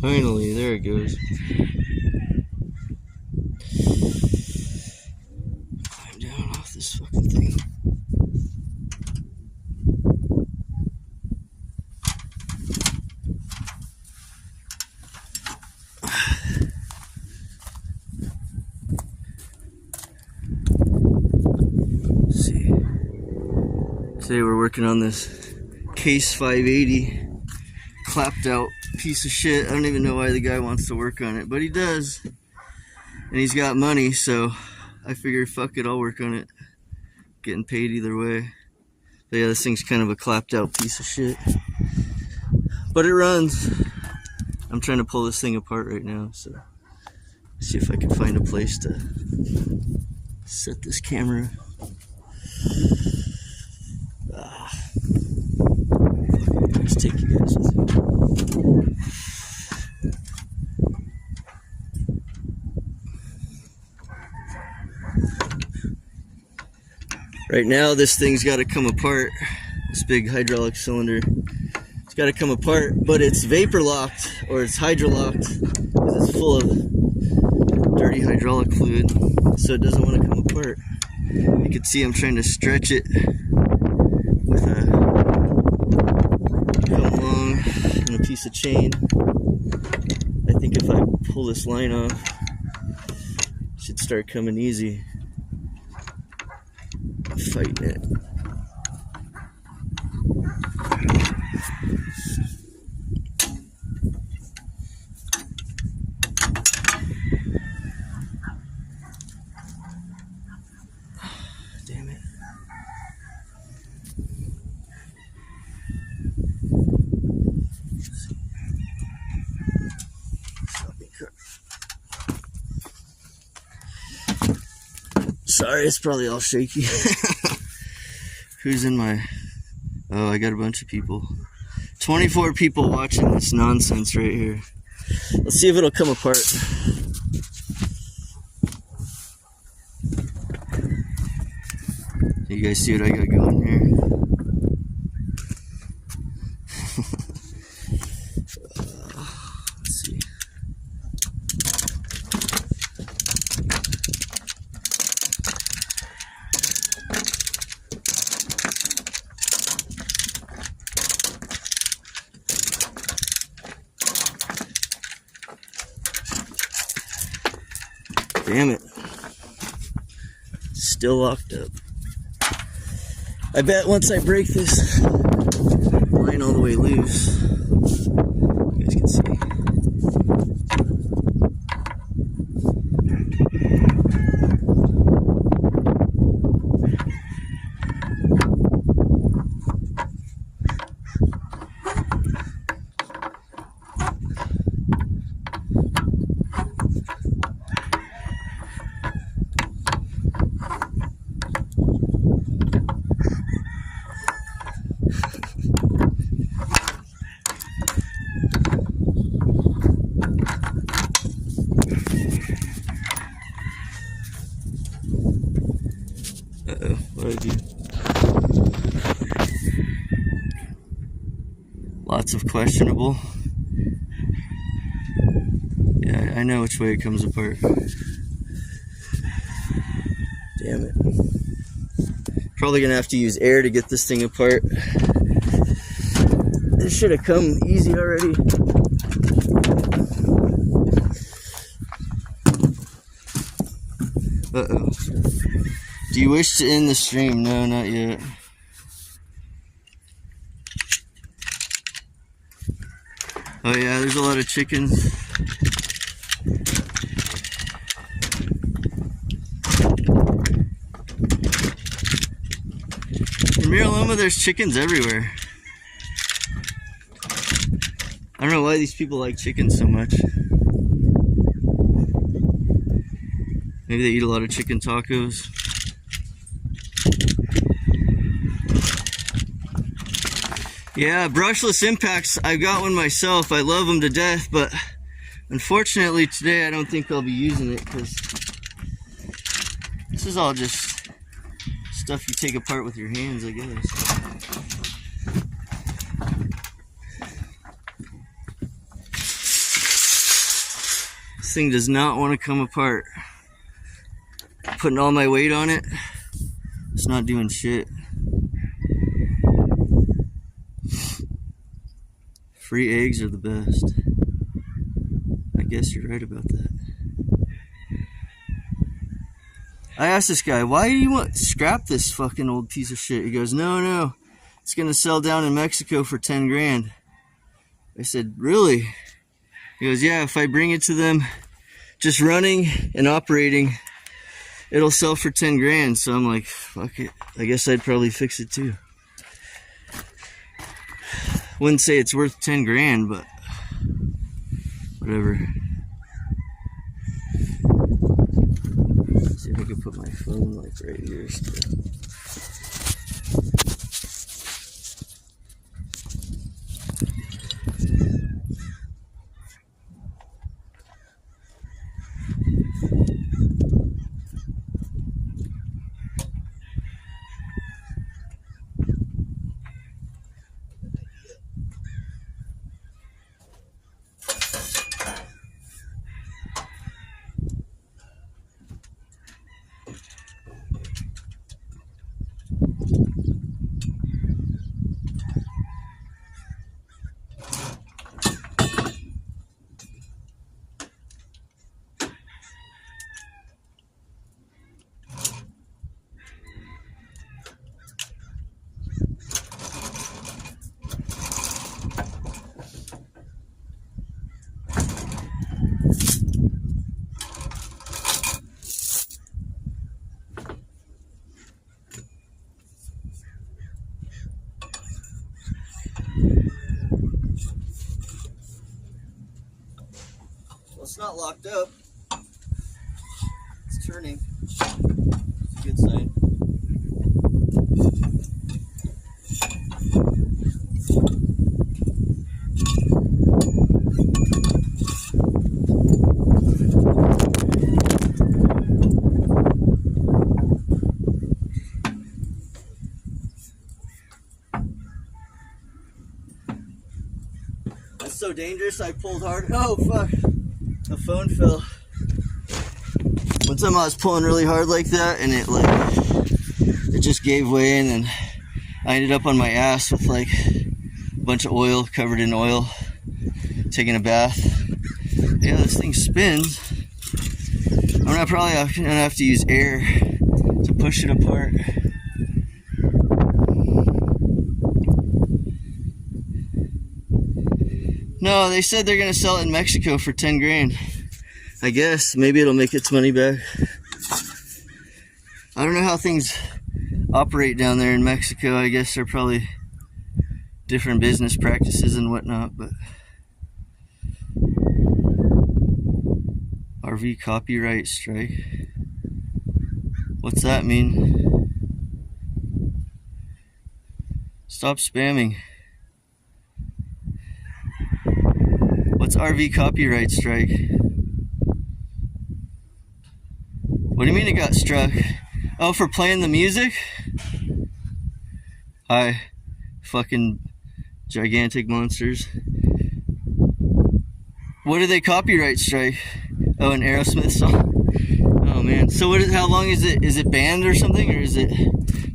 Finally, there it goes. Climb down off this fucking thing. Let's see. Today we're working on this Case 580 clapped out piece of shit. I don't even know why the guy wants to work on it, but he does. And he's got money, so I figured, fuck it, I'll work on it. Getting paid either way. But yeah, this thing's kind of a clapped out piece of shit. But it runs. I'm trying to pull this thing apart right now, so see if I can find a place to set this camera. Let's take you guys with me. Right now, this thing's got to come apart. This big hydraulic cylinder, it's got to come apart, but it's vapor locked or it's hydro locked because it's full of dirty hydraulic fluid, so it doesn't want to come apart. You can see I'm trying to stretch it with a come along and a piece of chain. I think if I pull this line off, it should start coming easy. I'm fighting it. Damn it. Sorry, it's probably all shaky. Who's in my... Oh, I got a bunch of people. 24 people watching this nonsense right here. Let's see if it'll come apart. You guys see what I got going here? Let's see. Damn it. Still locked up. I bet once I break this line all the way loose, you guys can see. Uh-oh, what did I do? Lots of questionable. Yeah, I know which way it comes apart. Damn it. Probably gonna have to use air to get this thing apart. This should have come easy already. Uh-oh. Do you wish to end the stream? No, not yet. Oh yeah, there's a lot of chickens. In Miraloma, there's chickens everywhere. I don't know why these people like chickens so much. Maybe they eat a lot of chicken tacos. Yeah, brushless impacts, I've got one myself. I love them to death, but unfortunately today I don't think I'll be using it because this is all just stuff you take apart with your hands, I guess. This thing does not want to come apart. Putting all my weight on it, it's not doing shit. Free eggs are the best. I guess you're right about that. I asked this guy, why do you want to scrap this fucking old piece of shit? He goes, no, it's gonna sell down in Mexico for 10 grand. I said, really? He goes, yeah, if I bring it to them just running and operating, it'll sell for 10 grand. So I'm like, fuck it, I guess I'd probably fix it too. Wouldn't say it's worth 10 grand, but whatever. Let's see if I can put my phone like right here still. It's not locked up. It's turning. It's a good sign. That's so dangerous. I pulled hard. Oh, fuck. The phone fell. One time I was pulling really hard like that, and it just gave way, and then I ended up on my ass with like a bunch of oil, covered in oil, taking a bath. Yeah, this thing spins. I'm probably gonna have to use air to push it apart. No, they said they're gonna sell it in Mexico for 10 grand. I guess maybe it'll make its money back. I don't know how things operate down there in Mexico. I guess they're probably different business practices and whatnot, but RV copyright strike. What's that mean? Stop spamming. What's RV copyright strike? What do you mean it got struck? Oh, for playing the music? Hi, fucking gigantic monsters. What do they copyright strike? Oh, an Aerosmith song? Oh man, so what is, how long is it? Is it banned or something? Or is it...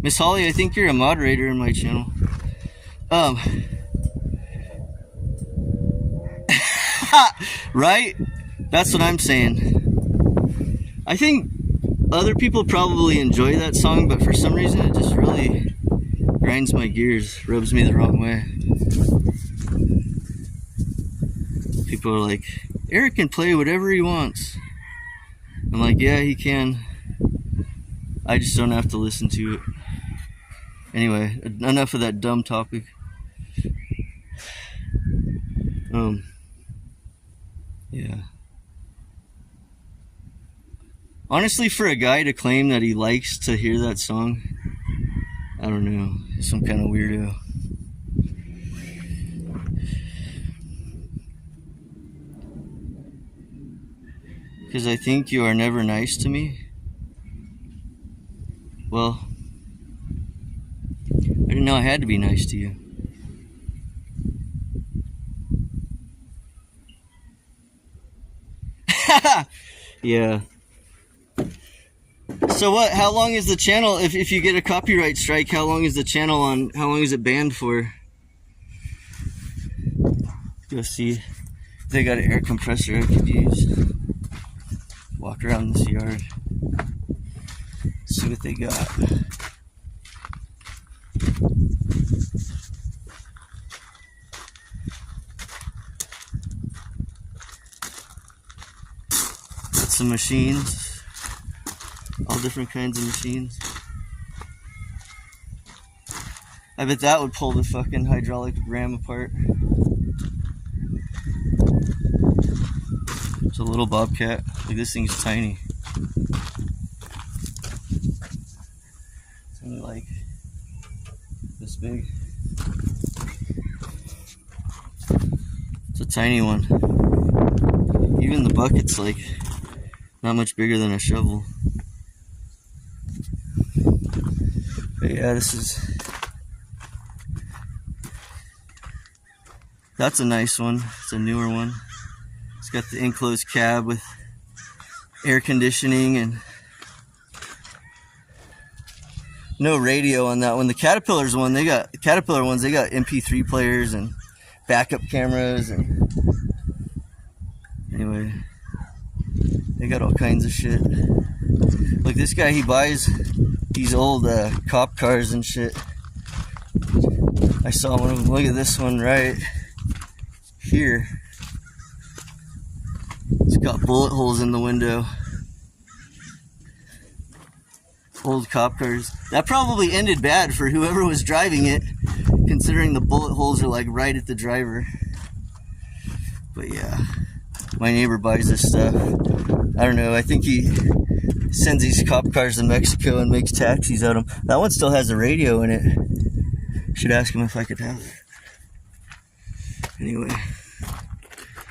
Miss Holly, I think you're a moderator in my channel. Right? That's what I'm saying. I think other people probably enjoy that song, but for some reason it just really grinds my gears, rubs me the wrong way. People are like, Eric can play whatever he wants. I'm like, yeah, he can. I just don't have to listen to it. Anyway, enough of that dumb topic. Yeah. Honestly, for a guy to claim that he likes to hear that song, I don't know, he's some kind of weirdo. Because I think you are never nice to me. Well, I didn't know I had to be nice to you. Yeah. So what? How long is the channel? If you get a copyright strike, how long is the channel on? How long is it banned for? Go see. They got an air compressor I could use. Walk around this yard. See what they got. Got some machines. All different kinds of machines. I bet that would pull the fucking hydraulic ram apart. It's a little bobcat. Like, this thing's tiny. It's only like this big. It's a tiny one. Even the bucket's like not much bigger than a shovel. But yeah, that's a nice one. It's a newer one. It's got the enclosed cab with air conditioning and no radio on that one. The Caterpillar ones, they got MP3 players and backup cameras, and anyway, they got all kinds of shit. Like this guy, he buys these old cop cars and shit. I saw one of them. Look at this one right here. It's got bullet holes in the window. Old cop cars. That probably ended bad for whoever was driving it, considering the bullet holes are like right at the driver. But yeah, my neighbor buys this stuff. I don't know, I think he sends these cop cars to Mexico and makes taxis out of them. That one still has a radio in it. Should ask him if I could have it. Anyway.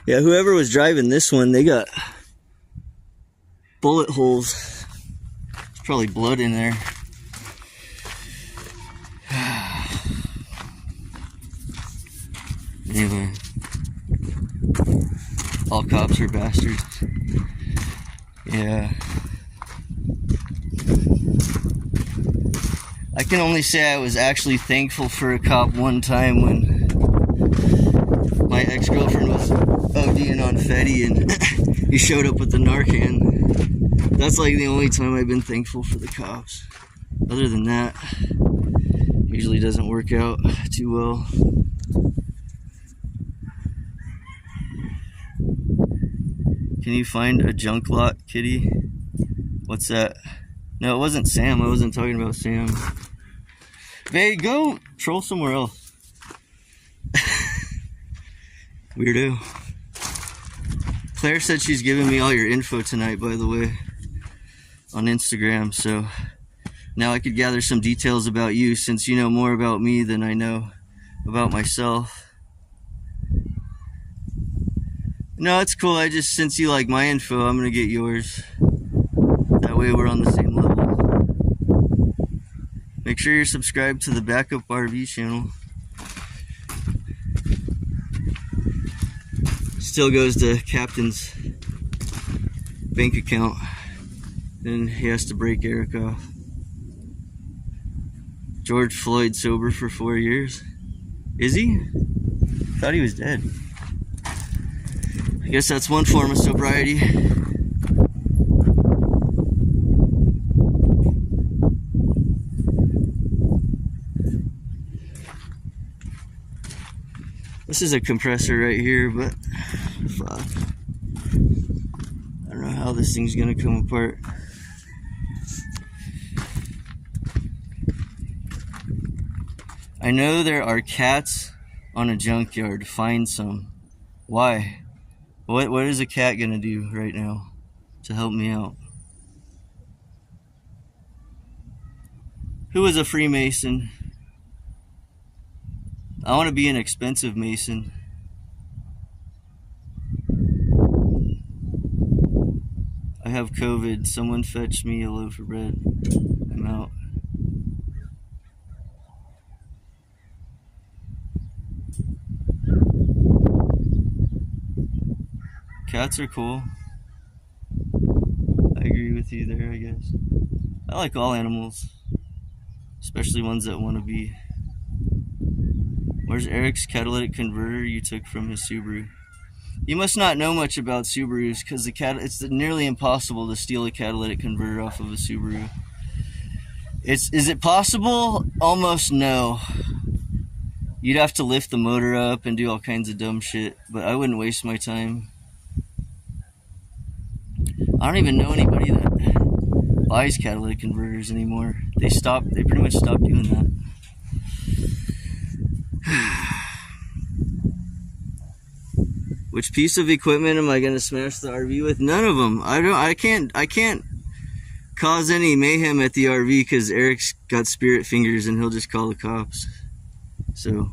Yeah, whoever was driving this one, they got bullet holes. There's probably blood in there. Anyway. All cops are bastards. Yeah. I can only say I was actually thankful for a cop one time when my ex-girlfriend was ODing on Fetty and he showed up with the Narcan. That's like the only time I've been thankful for the cops. Other than that, usually doesn't work out too well. Can you find a junk lot, kitty? What's that? No, it wasn't Sam. I wasn't talking about Sam. Hey, go troll somewhere else. Weirdo. Claire said she's giving me all your info tonight, by the way, on Instagram, so now I could gather some details about you, since you know more about me than I know about myself. No, it's cool. Since you like my info, I'm gonna get yours. That way we're on the same level. Make sure you're subscribed to the Backup RV channel. Still goes to Captain's bank account. Then he has to break Eric off. George Floyd sober for 4 years. Is he? Thought he was dead. I guess that's one form of sobriety. This is a compressor right here, but fuck. I don't know how this thing's gonna come apart. I know there are cats on a junkyard. Find some. Why? What is a cat gonna do right now to help me out? Who is a Freemason? I want to be an expensive Mason. I have COVID. Someone fetch me a loaf of bread. I'm out. Cats are cool. with you there, I guess. I like all animals, especially ones that want to be. Where's Eric's catalytic converter you took from his Subaru? You must not know much about Subarus, because it's nearly impossible to steal a catalytic converter off of a Subaru. Is it possible? Almost no. You'd have to lift the motor up and do all kinds of dumb shit, but I wouldn't waste my time. I don't even know anybody that buys catalytic converters anymore. They pretty much stopped doing that. Which piece of equipment am I gonna smash the RV with? None of them. I can't cause any mayhem at the RV because Eric's got spirit fingers and he'll just call the cops. So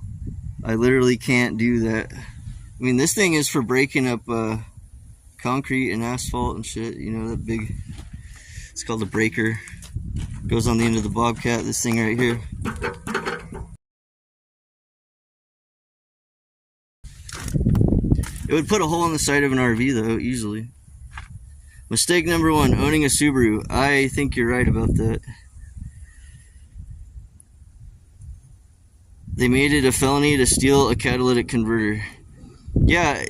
I literally can't do that. I mean, this thing is for breaking up concrete and asphalt and shit. You know, that big, it's called a breaker. Goes on the end of the Bobcat, this thing right here. It would put a hole in the side of an RV though, easily. Mistake number 1, owning a Subaru. I think you're right about that. They made it a felony to steal a catalytic converter. Yeah,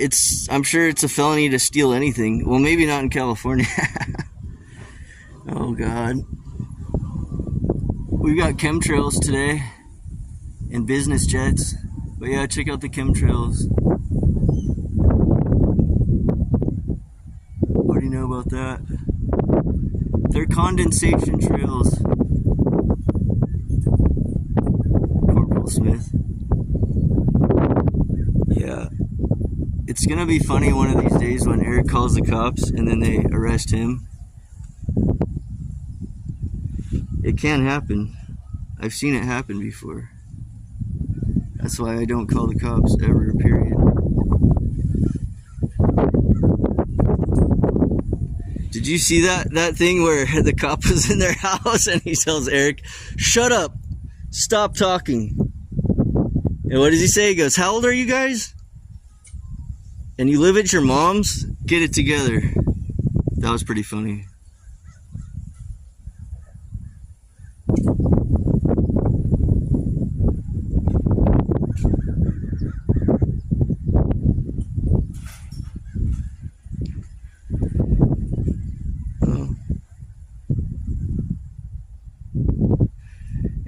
I'm sure it's a felony to steal anything. Well, maybe not in California. Oh God. We got chemtrails today and business jets. But yeah, check out the chemtrails. What do you know about that? They're condensation trails. Corporal Smith. Yeah. It's gonna be funny one of these days when Eric calls the cops and then they arrest him. It can happen. I've seen it happen before. That's why I don't call the cops ever, period. Did you see that thing where the cop was in their house and he tells Eric, "Shut up, stop talking." And what does he say? He goes, "How old are you guys? And you live at your mom's? Get it together." That was pretty funny.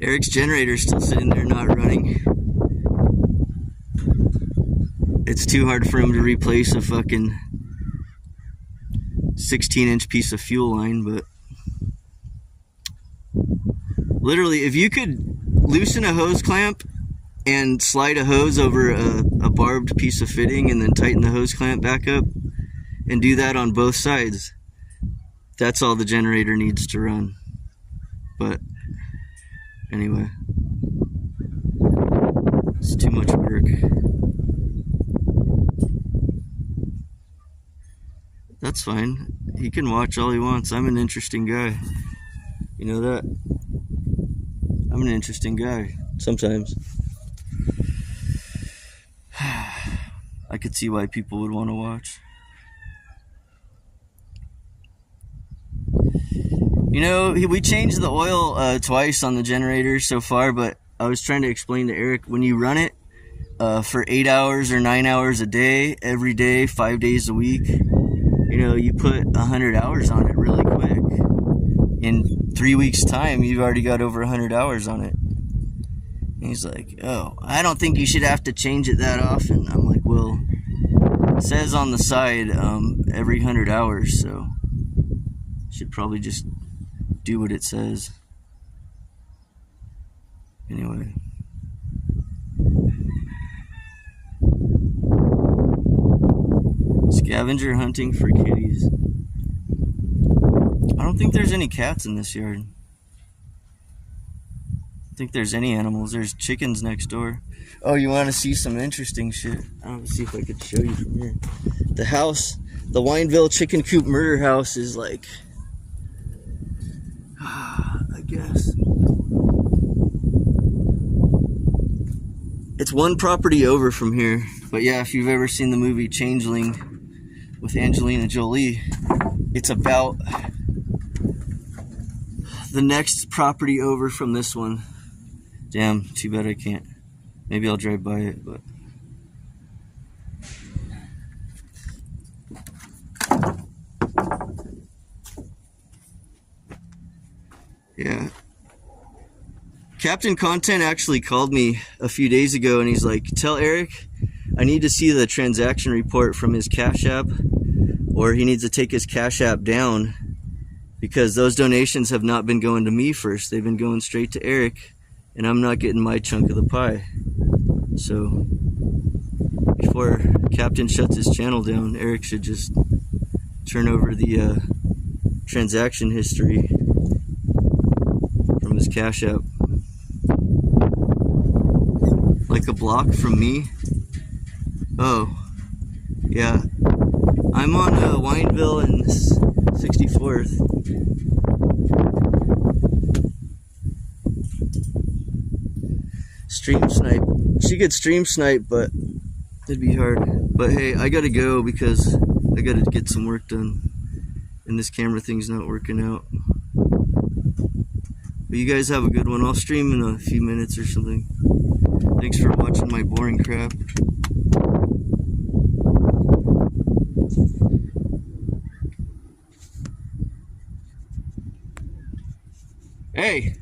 Eric's generator's still sitting there not running. It's too hard for him to replace a fucking 16-inch piece of fuel line, but literally, if you could loosen a hose clamp and slide a hose over a barbed piece of fitting and then tighten the hose clamp back up and do that on both sides, that's all the generator needs to run. But anyway, it's too much work. That's fine. He can watch all he wants. I'm an interesting guy. You know that? I'm an interesting guy. Sometimes. I could see why people would want to watch. You know, we changed the oil twice on the generator so far, but I was trying to explain to Eric, when you run it for 8 hours or 9 hours a day, every day, 5 days a week, you know, you put 100 hours on it really quick. In 3 weeks' time, you've already got over 100 hours on it. And he's like, "Oh, I don't think you should have to change it that often." I'm like, well, it says on the side every 100 hours, so should probably just do what it says. Anyway. Scavenger hunting for kitties. I don't think there's any cats in this yard. I think there's any animals. There's chickens next door. Oh, you want to see some interesting shit? I don't know, see if I could show you from here. The house, the Wineville Chicken Coop Murder House is like, I guess. It's one property over from here. But yeah, if you've ever seen the movie Changeling with Angelina Jolie, it's about the next property over from this one. Damn, too bad I can't. Maybe I'll drive by it, but yeah. Captain Content actually called me a few days ago and he's like, tell Eric I need to see the transaction report from his Cash App, or he needs to take his Cash App down because those donations have not been going to me first. They've been going straight to Eric and I'm not getting my chunk of the pie. So before Captain shuts his channel down, Eric should just turn over the transaction history from his Cash App. Like a block from me. Oh, yeah. I'm on Wineville and 64th. Stream snipe. She could stream snipe, but it'd be hard. But hey, I gotta go because I gotta get some work done. And this camera thing's not working out. But you guys have a good one. I'll stream in a few minutes or something. Thanks for watching my boring crap. Hey!